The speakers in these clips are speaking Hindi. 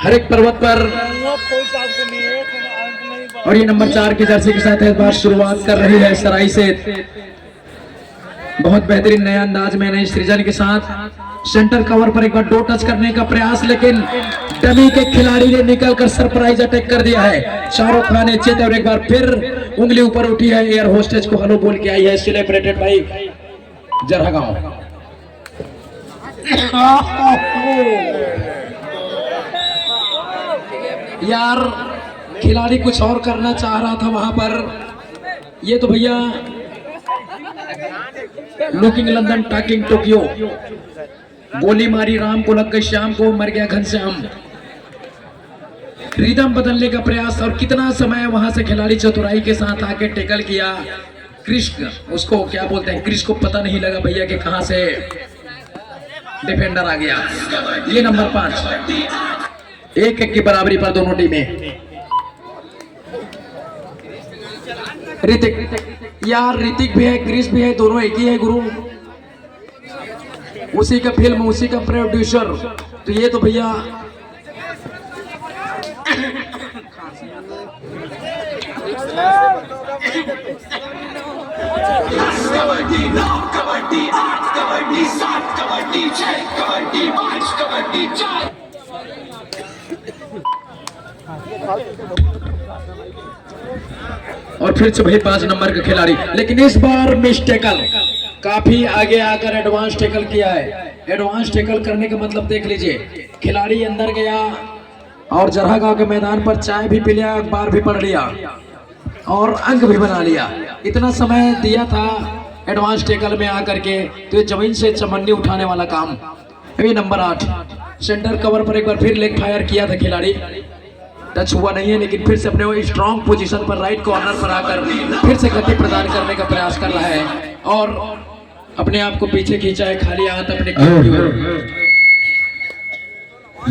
हर एक पर्वत पर। और ये नंबर 4 की जर्सी के साथ इस बार शुरुआत कर रही है सराई से। बहुत बेहतरीन नया अंदाज में नई सृजन के साथ सेंटर कवर पर एक बार दो टच करने का प्रयास, लेकिन डमी के खिलाड़ी ने निकलकर सरप्राइज अटैक कर दिया है। शाहरुख खान ने चेत और एक बार फिर उंगली ऊपर उठी है। एयर होस्टेज को हेलो बोल के आई है सेलिब्रेटेड भाई जरहागांव। यार खिलाड़ी कुछ और करना चाह रहा था वहां पर। ये तो भैया लुकिंग लंदन टाकिंग टोक्यो, गोली मारी राम को लग गई श्याम को, मर गया घनश्याम। रिदम बदलने का प्रयास और कितना समय वहां से खिलाड़ी चतुराई के साथ आके टेकल किया। क्रिश उसको क्या बोलते हैं, क्रिश को पता नहीं लगा भैया कि कहां से डिफेंडर आ गया। ये नंबर 5 1-1 की बराबरी पर दोनों टीमें। ऋतिक यार, ऋतिक भी है क्रिश भी है, दोनों एक ही है गुरु। उसी का फिल्म उसी का प्रोड्यूसर, तो ये तो भैया कबड्डी 9 कबड्डी 8 कबड्डी 7 कबड्डी 6 कबड्डी 5 कबड्डी 4। और फिर से भाई 5 नंबर का खिलाड़ी, लेकिन इस बार मिस टेकल, काफी आगे आकर एडवांस टेकल किया है। एडवांस टेकल करने का मतलब देख लीजिए, खिलाड़ी अंदर गया और जरहागांव के मैदान पर चाय भी पी लिया, अखबार भी पढ़ लिया और अंक भी बना लिया। इतना समय दिया था एडवांस टेकल में आकर के, तो ये जमीन से चमन्नी उठाने वाला काम। अभी नंबर 8 सेंटर कवर पर एक बार फिर लेग फायर किया था खिलाड़ी, टच हुआ नहीं है, लेकिन फिर से अपने वो स्ट्रॉन्ग पोजीशन पर राइट कॉर्नर पर आकर फिर से गति प्रदान करने का प्रयास कर रहा है और अपने आप को पीछे खींचा है, खाली हाथ अपने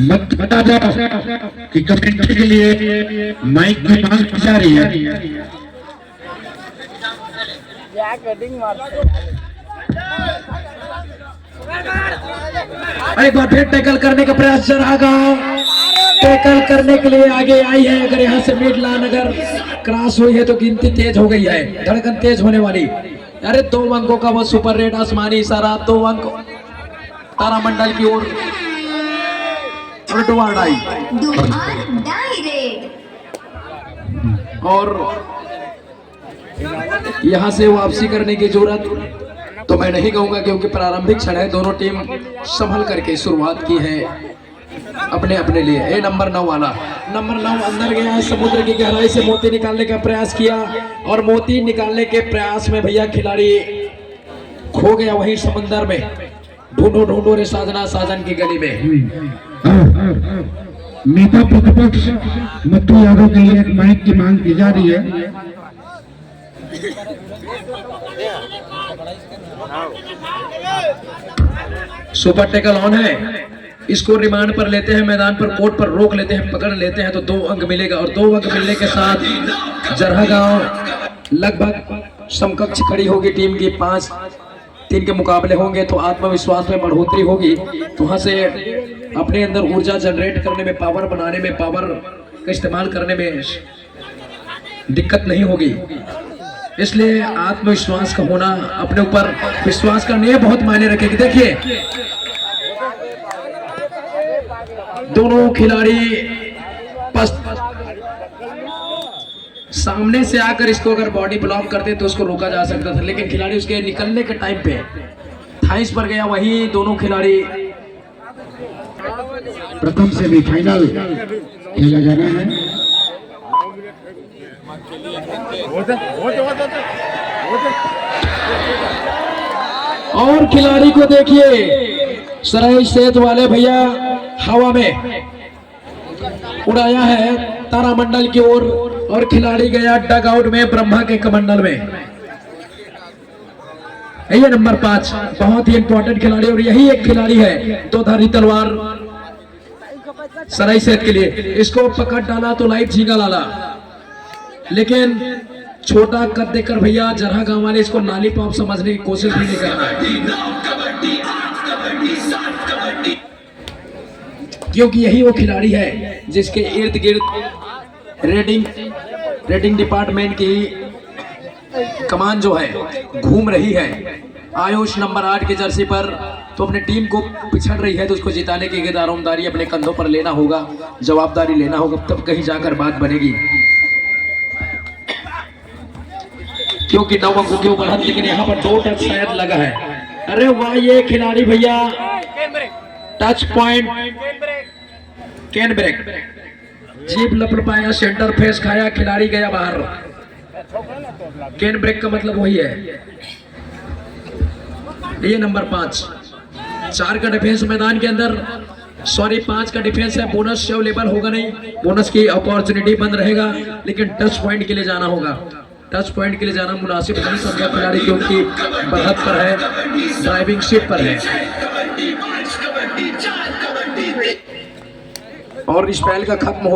मत बता दो कि कमेंट्री के लिए माइक की मांग की जा रही है। एक बार फिर टैकल करने का प्रयास जरहागांव टैकल करने के लिए आगे आई है। अगर यहाँ से मिड लाइन अगर क्रॉस हुई है तो गिनती तेज हो गई है, धड़कन तेज होने वाली। अरे 2 अंकों का वो सुपर रेड आसमानी इशारा, 2 अंक तारामंडल की ओर और यहाँ से वापसी करने की जरूरत तो मैं नहीं कहूंगा, क्योंकि प्रारंभिक क्षण है। दोनों टीम संभल करके शुरुआत की है अपने अपने लिए। ए नंबर 9 वाला, नंबर 9 अंदर गया है, समुद्र की गहराई से मोती निकालने का प्रयास किया और मोती निकालने के प्रयास में भैया खिलाड़ी खो गया वहीं समंदर में। ढूंढो ढूंढो रे साजना साजन की गली में। नेता प्रतिपक्ष मत्तू यादव के लिए एक माइक की मांग की जा रही है। सुपर टैकल ऑन है, इसको रिमांड पर लेते हैं, मैदान पर कोर्ट पर रोक लेते हैं, पकड़ लेते हैं तो 2 अंक मिलेगा और 2 अंक मिलने के साथ जरहागांव लगभग समकक्ष खड़ी होगी टीम की। 5-3 के मुकाबले होंगे तो आत्मविश्वास में बढ़ोतरी होगी, तो वहां से अपने अंदर ऊर्जा जनरेट करने में, पावर बनाने में, पावर का इस्तेमाल करने में दिक्कत नहीं होगी। इसलिए आत्मविश्वास का होना, अपने ऊपर विश्वास करने ये बहुत मायने रखेगी। देखिए दोनों खिलाड़ी सामने से आकर इसको अगर बॉडी ब्लॉक करते तो उसको रोका जा सकता था, लेकिन खिलाड़ी उसके निकलने के टाइम पे थाइस पर गया। वहीं दोनों खिलाड़ी प्रथम सेमीफाइनल खेला जा रहा है। और खिलाड़ी को देखिए, सराय सेत वाले भैया हवा में उड़ाया है तारामंडल की ओर और खिलाड़ी गया डग आउट में ब्रह्मा के कमंडल में। ये नंबर 5 बहुत ही इंपॉर्टेंट खिलाड़ी और यही एक खिलाड़ी है 2 धारी तलवार सराय सेत के लिए। इसको पकड़ डाला तो लाइट झींगा लाला, लेकिन छोटा कद देकर भैया जरहागांव वाले इसको लॉलीपॉप समझने की कोशिश भी नहीं कर रहा है। क्योंकि यही वो खिलाड़ी है जिसके इर्द गिर्द रेटिंग डिपार्टमेंट की कमान जो है घूम रही है। आयुष नंबर 8 की जर्सी पर तो अपने टीम को पिछड़ रही है, तो उसको जिताने की जिम्मेदारी अपने कंधों पर लेना होगा, जवाबदारी लेना होगा, तब कहीं जाकर बात बनेगी। क्योंकि 9 अंकों के ऊपर, लेकिन यहाँ पर 2 टच शायद लगा है। अरे वाह, ये खिलाड़ी भैया टच पॉइंट कैन ब्रेक, जीप लपलपाया, सेंटर फेस खाया, खिलाड़ी गया बाहर। कैन ब्रेक का मतलब वही है। ये नंबर 5, 4 का डिफेंस मैदान के अंदर, सॉरी 5 का डिफेंस है। बोनस अवेलेबल होगा नहीं, बोनस की अपॉर्चुनिटी बंद रहेगा, लेकिन टच पॉइंट के लिए जाना होगा। टच पॉइंट के लिए जाना मुनासिब नहीं समझा खिलाड़ी, क्योंकि बढ़त पर है, ड्राइविंग सीट पर है। और इस पहल का खत्म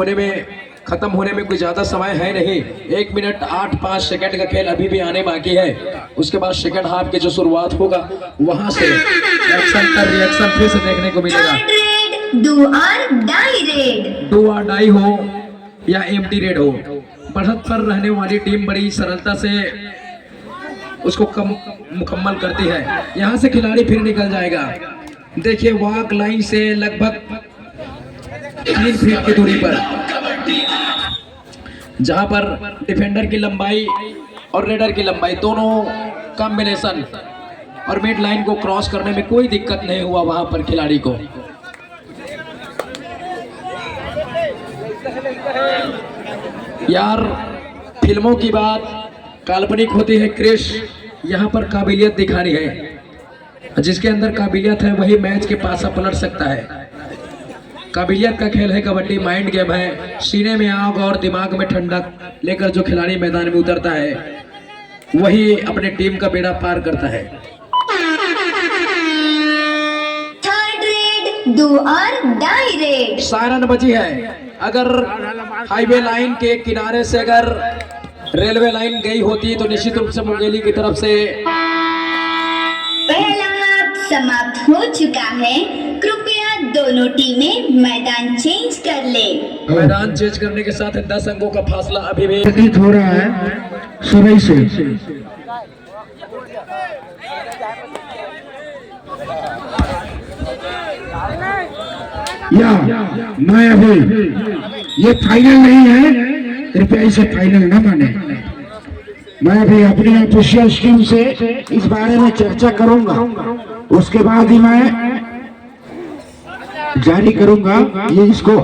होने में कोई ज्यादा समय है नहीं। 1 मिनट 8-5 सेकंड का खेल अभी भी आने बाकी है। उसके बाद सेकंड हाफ की जो शुरुआत होगा, वहां से एक्शन का रिएक्शन फिर से देखने को मिलेगा। डू और डाई हो या एम्प्टी रेड हो, बढ़त पर रहने वाली टीम बड़ी सरलता से उसको मुकम्मल करती है। यहाँ से खिलाड़ी फिर निकल जाएगा। देखिए, वॉक लाइन से लगभग 3 फीट की दूरी पर, जहां पर डिफेंडर की लंबाई और रेडर की लंबाई दोनों कॉम्बिनेशन, और मिड लाइन को क्रॉस करने में कोई दिक्कत नहीं हुआ वहां पर खिलाड़ी को। यार, फिल्मों की बात काल्पनिक होती है क्रिश, यहाँ पर काबिलियत दिखानी है। जिसके अंदर काबिलियत है वही मैच के पासा पलट सकता है। काबिलियत का खेल है कबड्डी, माइंड गेम है। सीने में आग और दिमाग में ठंडक लेकर जो खिलाड़ी मैदान में उतरता है, वही अपने टीम का बेड़ा पार करता है। थर्ड रेड, डू और डाई रेड। सायरन बजी है। अगर हाईवे लाइन के किनारे से अगर रेलवे लाइन गई होती तो निश्चित रूप से मुंगेली की तरफ से पहला हाफ समाप्त हो चुका है। कृपया दोनों टीमें मैदान चेंज कर ले। मैदान चेंज करने के साथ 10 अंकों का फासला अभी भी प्रतीत हो रहा है सुरई से। या मैं अभी, ये फाइनल नहीं है, कृपया इसे फाइनल न माने। मैं अभी अपनी ऑफिशियल टीम से इस बारे में चर्चा करूंगा, उसके बाद ही मैं जारी करूंगा। ये इसको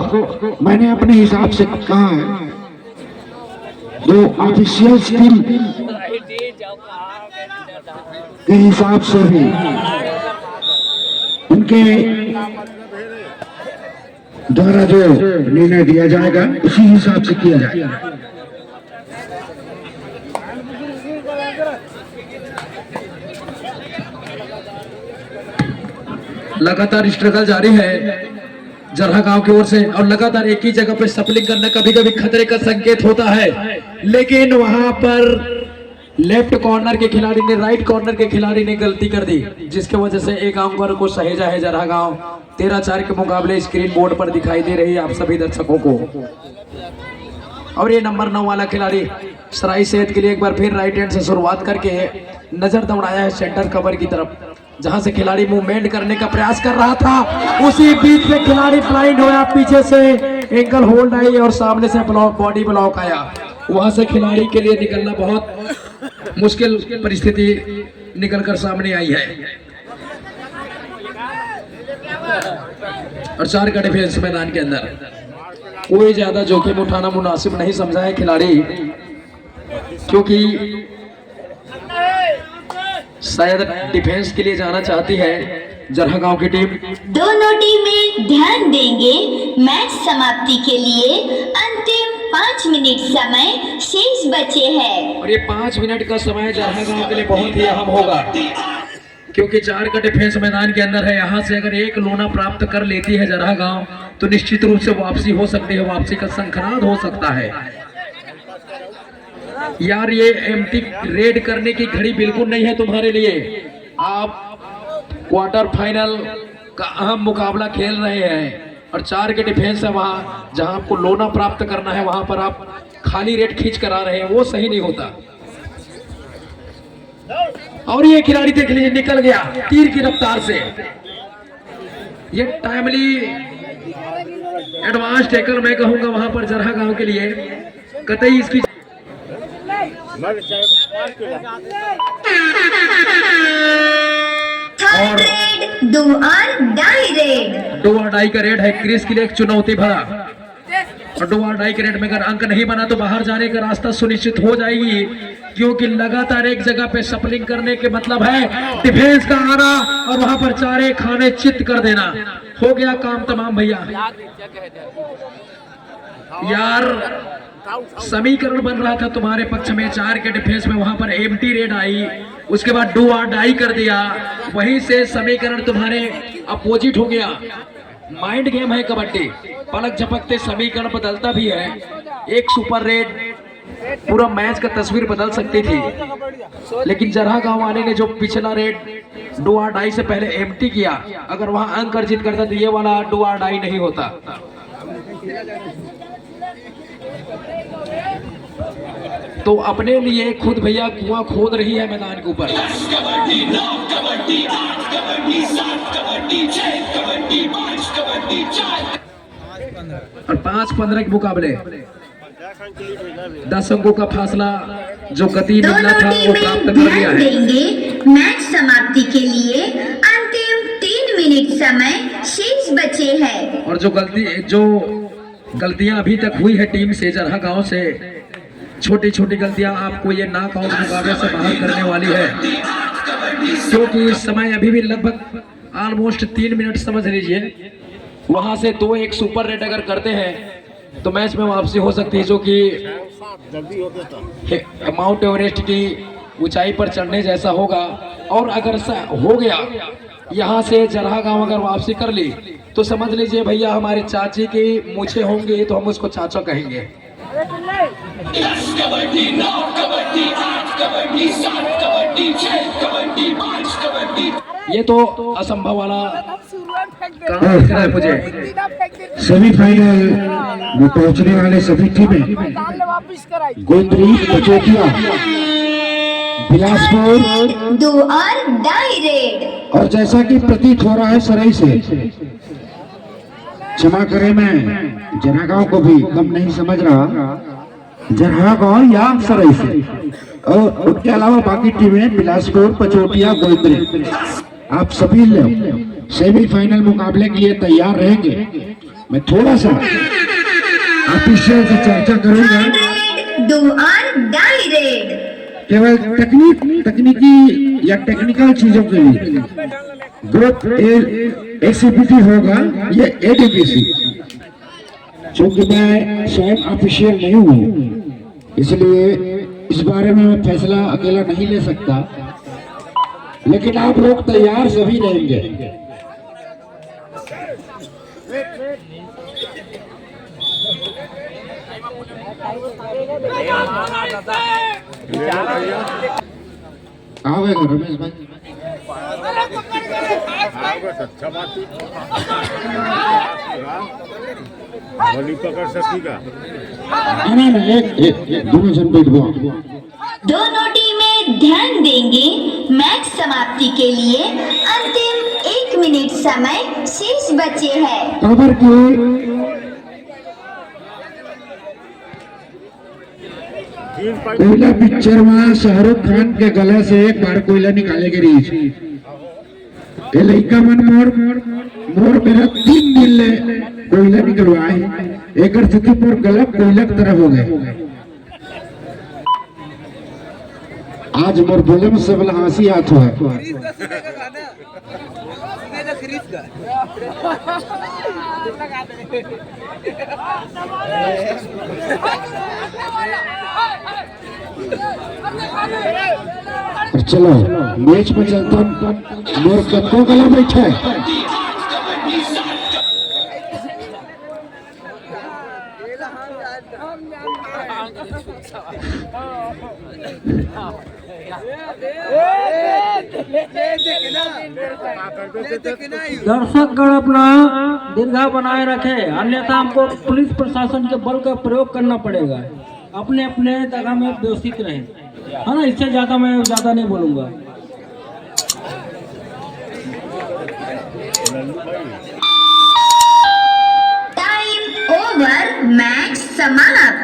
मैंने अपने हिसाब से कहा है। दो ऑफिशियल टीम के हिसाब से भी उनके द्वारा जो निर्णय दिया जाएगा उसी हिसाब से किया जाएगा। लगातार स्ट्रगल जारी है जरहा गांव की ओर से, और लगातार एक ही जगह पे सप्लिंग करना कभी कभी खतरे का संकेत होता है। लेकिन वहां पर लेफ्ट कॉर्नर के खिलाड़ी ने, राइट कॉर्नर के खिलाड़ी ने गलती कर दी, जिसकी वजह से एक अंक को सहेजा है जरहा गांव। 13-4 के मुकाबले स्क्रीन बोर्ड पर दिखाई दे रही है आप सभी दर्शकों को। और ये नंबर 9 वाला खिलाड़ी सराई सेहत के लिए एक बार फिर राइट हैंड से शुरुआत करके नजर दौड़ाया है सेंटर कवर की तरफ, जहां से खिलाड़ी मूवमेंट करने का प्रयास कर रहा था। उसी बीच में खिलाड़ी ब्लाइंड होया, पीछे से एंकल होल्ड आई और सामने से बॉडी ब्लॉक आया। वहां से खिलाड़ी के लिए निकलना बहुत मुश्किल परिस्थिति निकलकर सामने आई है। और 4 का डिफेंस मैदान के अंदर कोई ज्यादा जोखिम उठाना मुनासिब नहीं समझा है खिलाड़ी, क्योंकि शायद डिफेंस के लिए जाना चाहती है जरहा गांव की टीम। दोनों टीमें ध्यान देंगे। मैच समाप्ति के लिए अंतिम 5 मिनट समय शेष बचे हैं। और ये 5 मिनट का समय जरहा गांव के लिए बहुत ही अहम होगा, क्योंकि 4 का डिफेंस मैदान के अंदर है। यहाँ से अगर एक लोना प्राप्त कर लेती है जरहा गांव तो निश्चित रूप से वापसी हो सकती है, वापसी का शंखनाद हो सकता है। यार, ये एम्प्टी रेड करने की घड़ी बिल्कुल नहीं है तुम्हारे लिए। आप क्वार्टर फाइनल का अहम मुकाबला खेल रहे हैं और 4 के डिफेंस है वहाँ, जहाँ आपको लोना प्राप्त करना है वहाँ पर आप खाली रेड खींच कर आ रहे हैं, वो सही नहीं होता। और ये खिलाड़ी देख लीजिए निकल गया तीर की रफ्तार से। ये टाइमली एडवांस टैकल मैं कहूंगा वहां पर जरहा गांव के लिए कतई इसकी थर्ड रेड डू और डाई रेड। डू और डाई का रेड है क्रिस के लिए एक चुनौती भरा, और डू और डाई के रेड में अगर अंक नहीं बना तो बाहर जाने का रास्ता सुनिश्चित हो जाएगी, क्योंकि लगातार एक जगह पे सपलिंग करने के मतलब है डिफेंस का आना और वहां पर 4 खाने चित कर देना। हो गया काम तमाम भैया। यार समीकरण बन रहा था तुम्हारे पक्ष में, 4 के डिफेंस में वहां पर एम्प्टी रेड आई, उसके बाद डू और डाई कर दिया, वहीं से समीकरण तुम्हारे अपोजिट हो गया। माइंड गेम है कबड्डी, पलक झपकते समीकरण बदलता भी है। एक सुपर रेड पूरा मैच का तस्वीर बदल सकती थी, लेकिन जरहा गांव वाले ने जो पिछला रेड डू और डाई से पहले एम्प्टी किया, अगर वहां अंक अर्जित करता तो ये वाला डू और डाई नहीं होता। तो अपने लिए खुद भैया कुआं खोद रही है मैदान के ऊपर। 10 कबड्डी 9 कबड्डी 8 कबड्डी 7 कबड्डी 6 कबड्डी 5 कबड्डी 4 और 5-15 के मुकाबले 10 अंकों का फासला जो गति मिलना था वो प्राप्त कर लिया है। देंगे मैच समाप्ति के लिए अंतिम 3 मिनट समय शेष बचे हैं। और जो गलतियां अभी तक हुई है टीम से, जरहा गांव से, छोटी छोटी गलतियां आपको ये नॉक आउट मुकाबले से बाहर करने वाली है, क्योंकि इस समय अभी भी लगभग ऑलमोस्ट 3 मिनट समझ लीजिए। वहां से 2-1 सुपर रेड अगर करते हैं तो मैच में वापसी हो सकती है, जो कि माउंट एवरेस्ट की ऊंचाई पर चढ़ने जैसा होगा। और अगर हो गया यहाँ से जरहा गांव अगर वापसी कर ली तो समझ लीजिए भैया हमारे चाची की मूछें होंगी तो हम उसको चाचा कहेंगे। 10 कबड्डी 9 कबड्डी 8 कबड्डी 7 कबड्डी 6 कबड्डी 5 कबड्डी। ये तो असंभव वाला काम दिख रहा है मुझे। सेमीफाइनल में पहुंचने वाले सभी टीमें गोंदरी, पचोटिया, बिलासपुर डू और डाई रेड। और जैसा कि प्रतीत हो रहा है सराय से, क्षमा करें मैं जरहा गांव को भी कम नहीं समझ रहा, जरहा गांव या सराय से, और उसके अलावा बाकी टीमें बिलासपुर, पचोटिया, गोंदरी, आप सभी लोग सेमीफाइनल मुकाबले के लिए तैयार रहेंगे। मैं थोड़ा सा ऑफिशियल से चर्चा करूंगा, डू और डाई रेड। केवल तकनीकी या टेक्निकल चीजों के लिए ग्रुप एसीपीटी होगा, ये एडीपीसी। चूंकि मैं स्वयं ऑफिशियल नहीं हूँ, इसलिए इस बारे में मैं फैसला अकेला नहीं ले सकता, लेकिन आप लोग तैयार सभी रहेंगे। आवेगा रमेश भाई, पकड़ सकेगा। एक दोनों जन बैठ गया। दोनों टीमें ध्यान देंगे मैच समाप्ति के लिए अंतिम 1 मिनट समय शेष बचे हैं। खबर की कोयला पिक्चर में शाहरुख खान के गले से एक बार कोयला निकाले के रीच ये लड़का मन मोर मेरा 3 दिन ले कोयला निकलवाए, एक स्थिति पर गलत कोयला की तरफ हो गए। आज मोर बोले में सब हंसी आत हुआ चलो मैच में चलता मोर कत्तो गला बैठा है। दर्शकगण अपना दीर्घा बनाए रखे, अन्यथा हमको पुलिस प्रशासन के बल का प्रयोग करना पड़ेगा। अपने अपने जगह में व्यवस्थित रहे, है ना। इससे ज्यादा मैं ज्यादा नहीं बोलूंगा। टाइम ओवर, मैच समाप्त।